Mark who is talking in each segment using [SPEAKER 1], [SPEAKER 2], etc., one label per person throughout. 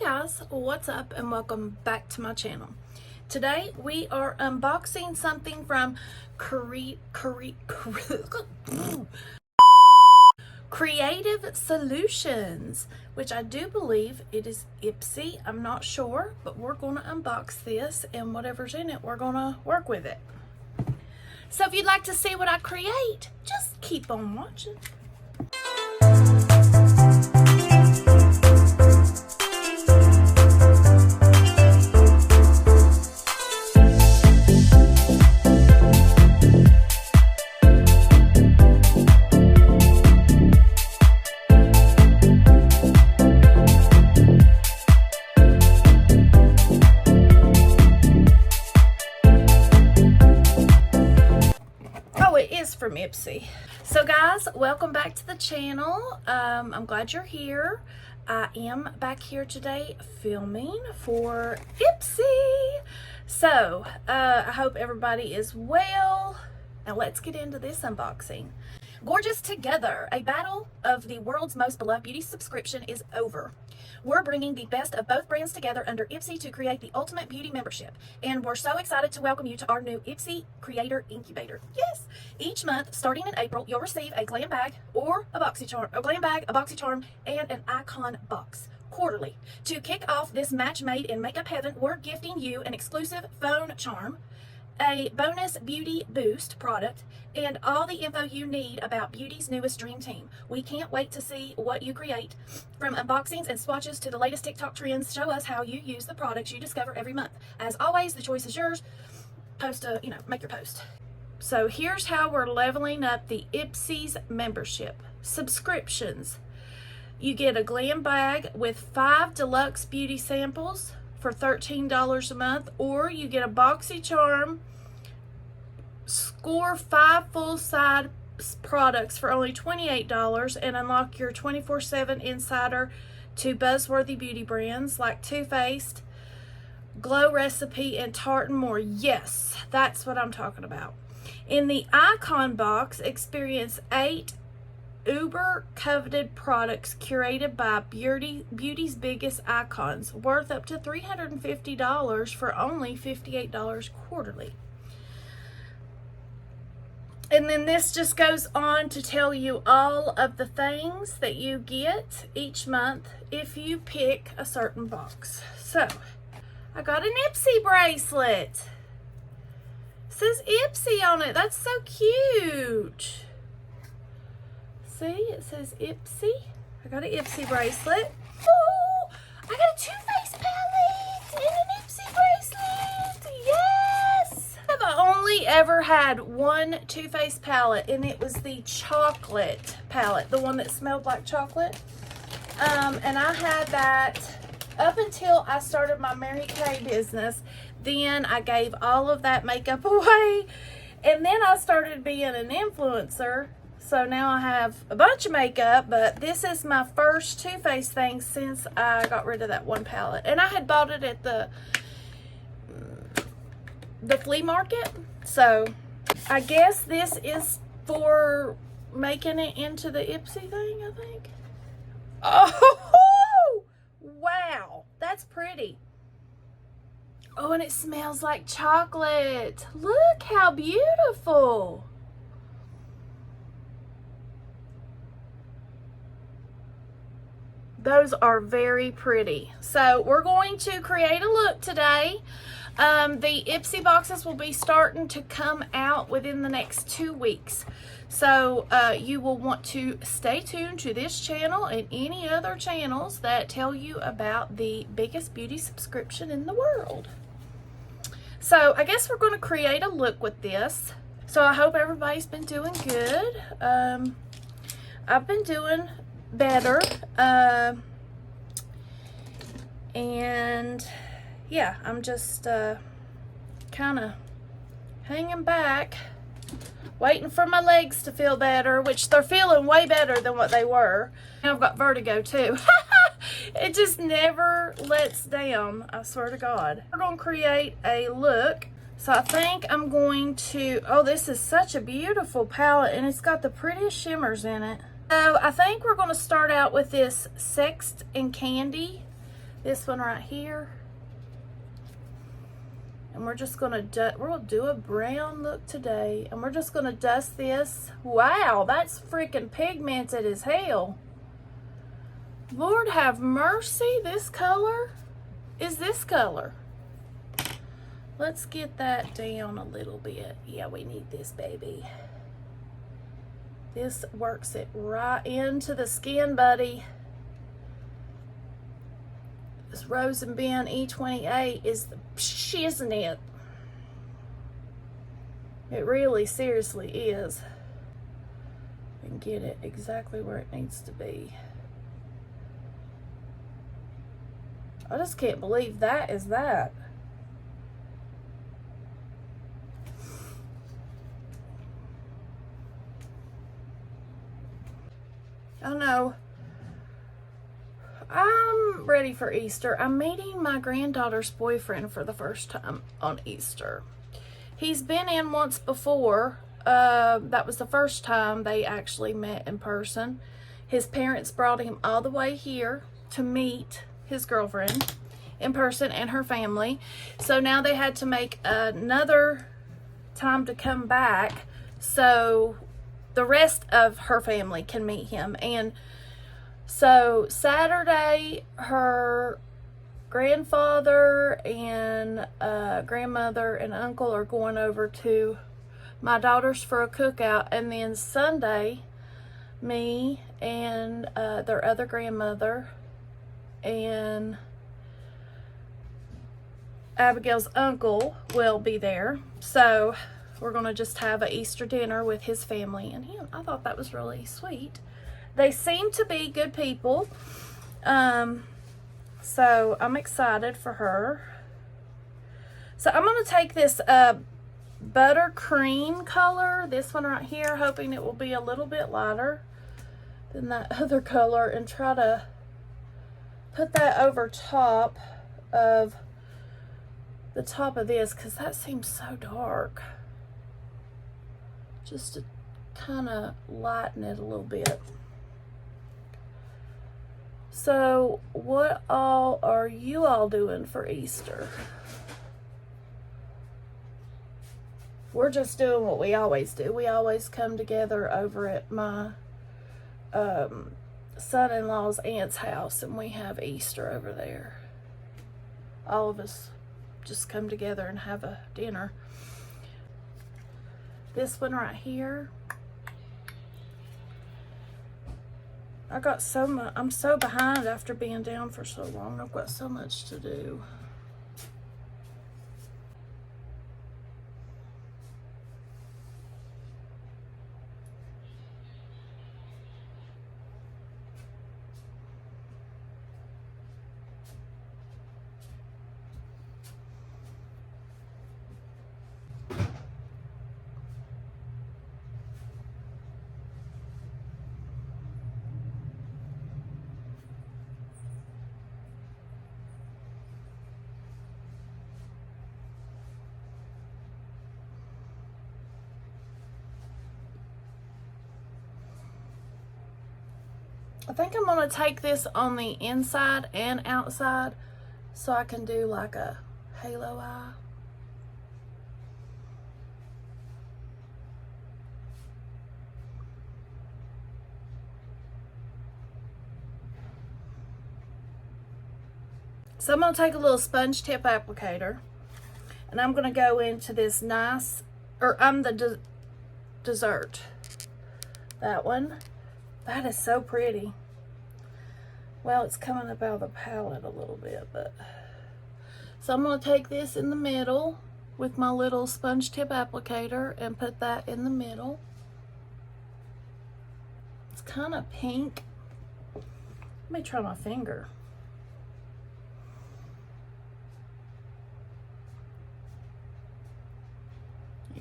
[SPEAKER 1] Guys, what's up and welcome back to my channel. Today we are unboxing something from Creative Solutions, which I do believe it is Ipsy. I'm not sure, but we're going to unbox this and whatever's in it, we're going to work with it. So if you'd like to see what I create, just keep on watching. From Ipsy. So guys, welcome back to the channel. I'm glad you're here. I am back here today filming for Ipsy. So I hope everybody is well. Now let's get into this unboxing. Gorgeous together. A battle of the world's most beloved beauty subscription is over. We're bringing the best of both brands together under Ipsy to create the ultimate beauty membership. And we're so excited to welcome you to our new Ipsy Creator Incubator. Yes! Each month, starting in April, you'll receive a glam bag or a BoxyCharm, a glam bag, a BoxyCharm, and an icon box quarterly. To kick off this match made in makeup heaven, we're gifting you an exclusive phone charm, a bonus beauty boost product, and all the info you need about beauty's newest dream team. We can't wait to see what you create. From unboxings and swatches to the latest TikTok trends, show us how you use the products you discover every month. As always, the choice is yours. Make your post. So here's how we're leveling up the Ipsy's membership. Subscriptions. You get a glam bag with 5 deluxe beauty samples for $13 a month, or you get a BoxyCharm, score 5 full-size products for only $28 and unlock your 24/7 insider to buzzworthy beauty brands like Too Faced, Glow Recipe, and Tarte and more. Yes, that's what I'm talking about. In the icon box, experience 8 uber coveted products curated by beauty's biggest icons, worth up to $350 for only $58 quarterly. And then this just goes on to tell you all of the things that you get each month if you pick a certain box. So I got an Ipsy bracelet. It says Ipsy on it. That's so cute. See, it says Ipsy. I got an Ipsy bracelet. Oh, I got a Too Faced palette and an Ipsy bracelet. Yes! I've only ever had one Too Faced palette, and it was the chocolate palette, the one that smelled like chocolate. And I had that up until I started my Mary Kay business. Then I gave all of that makeup away, and then I started being an influencer. So now I have a bunch of makeup, but this is my first Too Faced thing since I got rid of that one palette. And I had bought it at the flea market. So I guess this is for making it into the Ipsy thing, I think. Oh, wow. That's pretty. Oh, and it smells like chocolate. Look how beautiful. Those are very pretty. So we're going to create a look today. The Ipsy boxes will be starting to come out within the next 2 weeks. So you will want to stay tuned to this channel and any other channels that tell you about the biggest beauty subscription in the world. So I guess we're going to create a look with this. So I hope everybody's been doing good. I've been doing better, and yeah, I'm just kind of hanging back, waiting for my legs to feel better, which they're feeling way better than what they were. I've got vertigo too. It just never lets down, I swear to God. We're going to create a look. So I think I'm going to, oh, this is such a beautiful palette, and it's got the prettiest shimmers in it. So I think we're going to start out with this Sex and Candy This one right here. And we're just gonna we'll do a brown look today, and we're just gonna dust this. Wow, that's freaking pigmented as hell. Lord have mercy, this color is this color. Let's get that down a little bit. Yeah, we need this, baby. This works it right into the skin, buddy. This Rose and Ben E28 is the shiznit. It really, seriously is. And get it exactly where it needs to be. I just can't believe that is that. I know. I'm ready for Easter. I'm meeting my granddaughter's boyfriend for the first time on Easter. He's been in once before. That was the first time they actually met in person. His parents brought him all the way here to meet his girlfriend in person and her family. So now they had to make another time to come back so the rest of her family can meet him. And so Saturday, her grandfather and grandmother and uncle are going over to my daughter's for a cookout. And then Sunday, me and their other grandmother and Abigail's uncle will be there. So we're going to just have an Easter dinner with his family and him. I thought that was really sweet. They seem to be good people. So I'm excited for her. So I'm going to take this buttercream color, this one right here, hoping it will be a little bit lighter than that other color, and try to put that over top of the top of this, because that seems so dark. Just to kind of lighten it a little bit. So what all are you all doing for Easter? We're just doing what we always do. We always come together over at my son-in-law's aunt's house, and we have Easter over there. All of us just come together and have a dinner. This one right here, I got so much. I'm so behind after being down for so long. I've got so much to do. I think I'm going to take this on the inside and outside so I can do like a halo eye. So I'm going to take a little sponge tip applicator, and I'm going to go into this nice, the dessert. That one. That is so pretty. Well, it's coming up out of the palette a little bit, but. So I'm going to take this in the middle with my little sponge tip applicator and put that in the middle. It's kind of pink. Let me try my finger.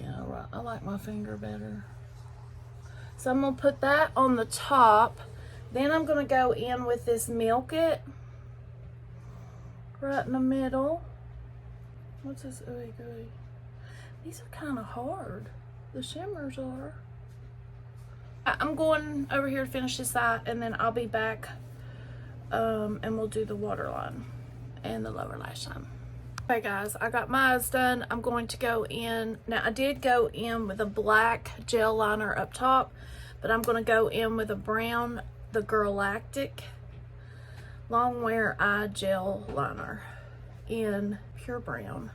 [SPEAKER 1] Yeah, right. I like my finger better. So I'm going to put that on the top. Then I'm going to go in with this Milk It right in the middle. What's this? Ooey gooey. These are kind of hard. The shimmers are. I'm going over here to finish this eye, and then I'll be back and we'll do the waterline. and the lower lash line. Okay guys, I got my eyes done. I'm going to go in. Now I did go in with a black gel liner up top, but I'm going to go in with a brown, the Galactic long wear eye gel liner in pure brown.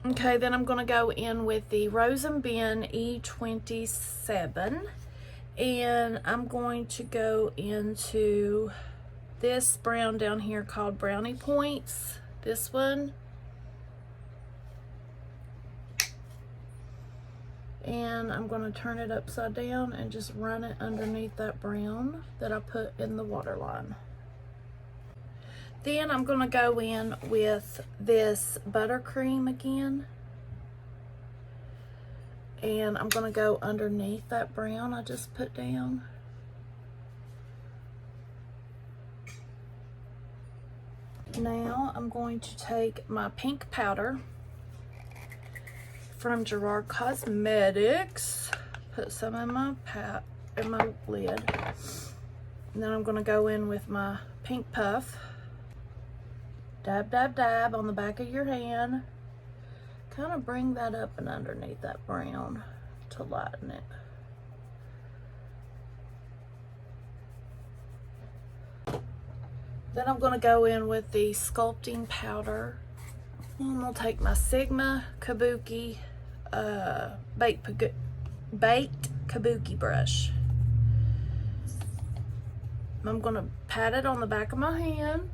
[SPEAKER 1] Okay, then I'm going to go in with the Rose and Ben E27, and I'm going to go into this brown down here called Brownie Points, this one. And I'm going to turn it upside down and just run it underneath that brown that I put in the waterline. Then I'm going to go in with this buttercream again. And I'm going to go underneath that brown I just put down. Now I'm going to take my pink powder from Gerard Cosmetics, put some in my lid. And then I'm going to go in with my pink puff. Dab, dab, dab on the back of your hand. Kind of bring that up and underneath that brown to lighten it. Then I'm going to go in with the sculpting powder. And I'll take my Sigma Kabuki baked Kabuki brush. I'm going to pat it on the back of my hand.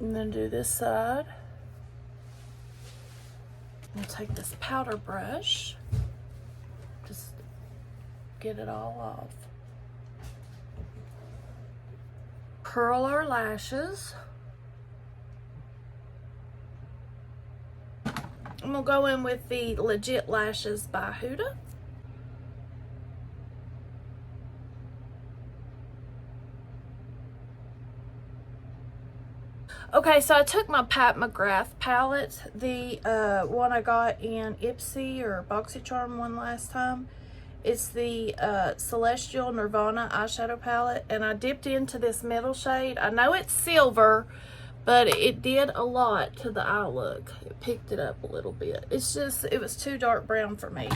[SPEAKER 1] And then do this side. I'll take this powder brush. Just get it all off. Curl our lashes. And we'll go in with the Legit Lashes by Huda. Okay, so I took my Pat McGrath palette, the one I got in Ipsy or BoxyCharm one last time. It's the Celestial Nirvana eyeshadow palette, and I dipped into this middle shade. I know it's silver, but it did a lot to the eye look. It picked it up a little bit. It's just, it was too dark brown for me.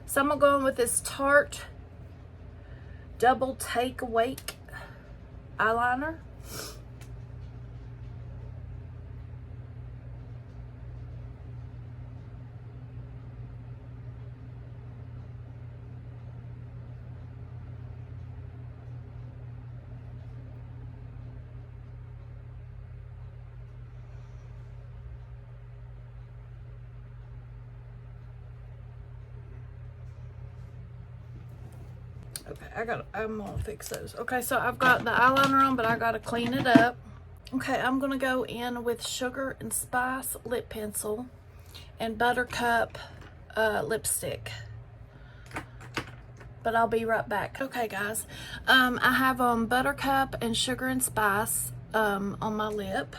[SPEAKER 1] So I'm gonna go in with this Tarte Double Take Awake eyeliner. Okay, I'm gonna fix those. Okay, so I've got the eyeliner on, but I gotta clean it up. Okay, I'm gonna go in with Sugar and Spice lip pencil and Buttercup lipstick. But I'll be right back. Okay, guys, I have Buttercup and Sugar and Spice on my lip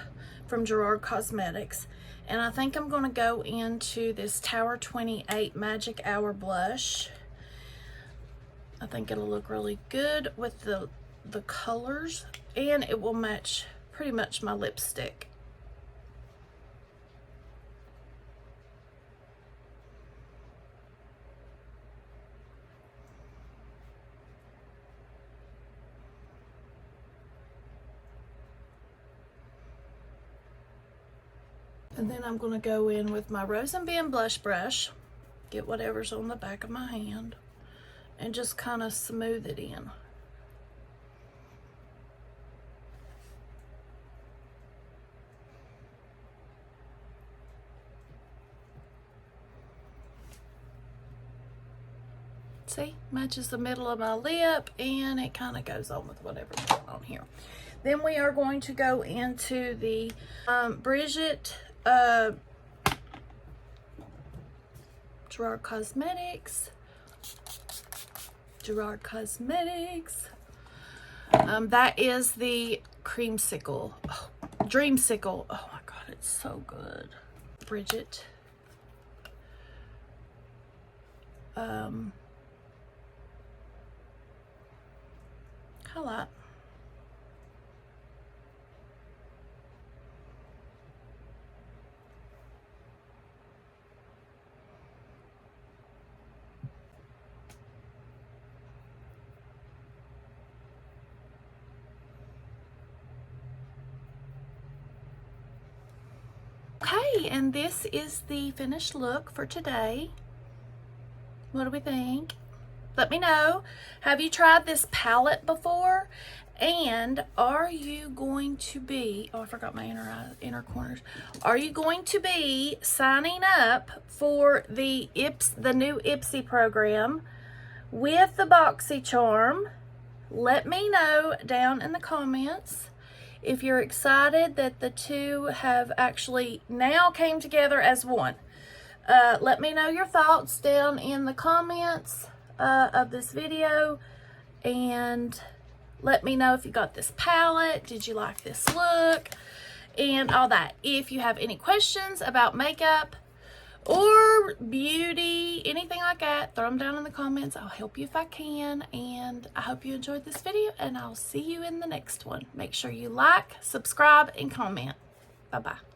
[SPEAKER 1] from Gerard Cosmetics. And I think I'm gonna go into this Tower 28 Magic Hour blush. I think it'll look really good with the colors, and it will match pretty much my lipstick. And then I'm going to go in with my Rose and Ben blush brush, get whatever's on the back of my hand, and just kind of smooth it in. See, matches the middle of my lip, and it kind of goes on with whatever's going on here. Then we are going to go into the Bridget Gerard Cosmetics. That is the Dreamsicle. Oh my god, it's so good. Bridget highlight. Okay, and this is the finished look for today. What do we think? Let me know. Have you tried this palette before? And are you going to be, oh, I forgot my inner corners. Are you going to be signing up for the new Ipsy program with the BoxyCharm? Let me know down in the comments if you're excited that the two have actually now came together as one. Let me know your thoughts down in the comments of this video, and let me know if you got this palette, did you like this look, and all that. If you have any questions about makeup or beauty, anything like that, throw them down in the comments. I'll help you if I can, and I hope you enjoyed this video, and I'll see you in the next one. Make sure you like, subscribe, and comment. Bye-bye.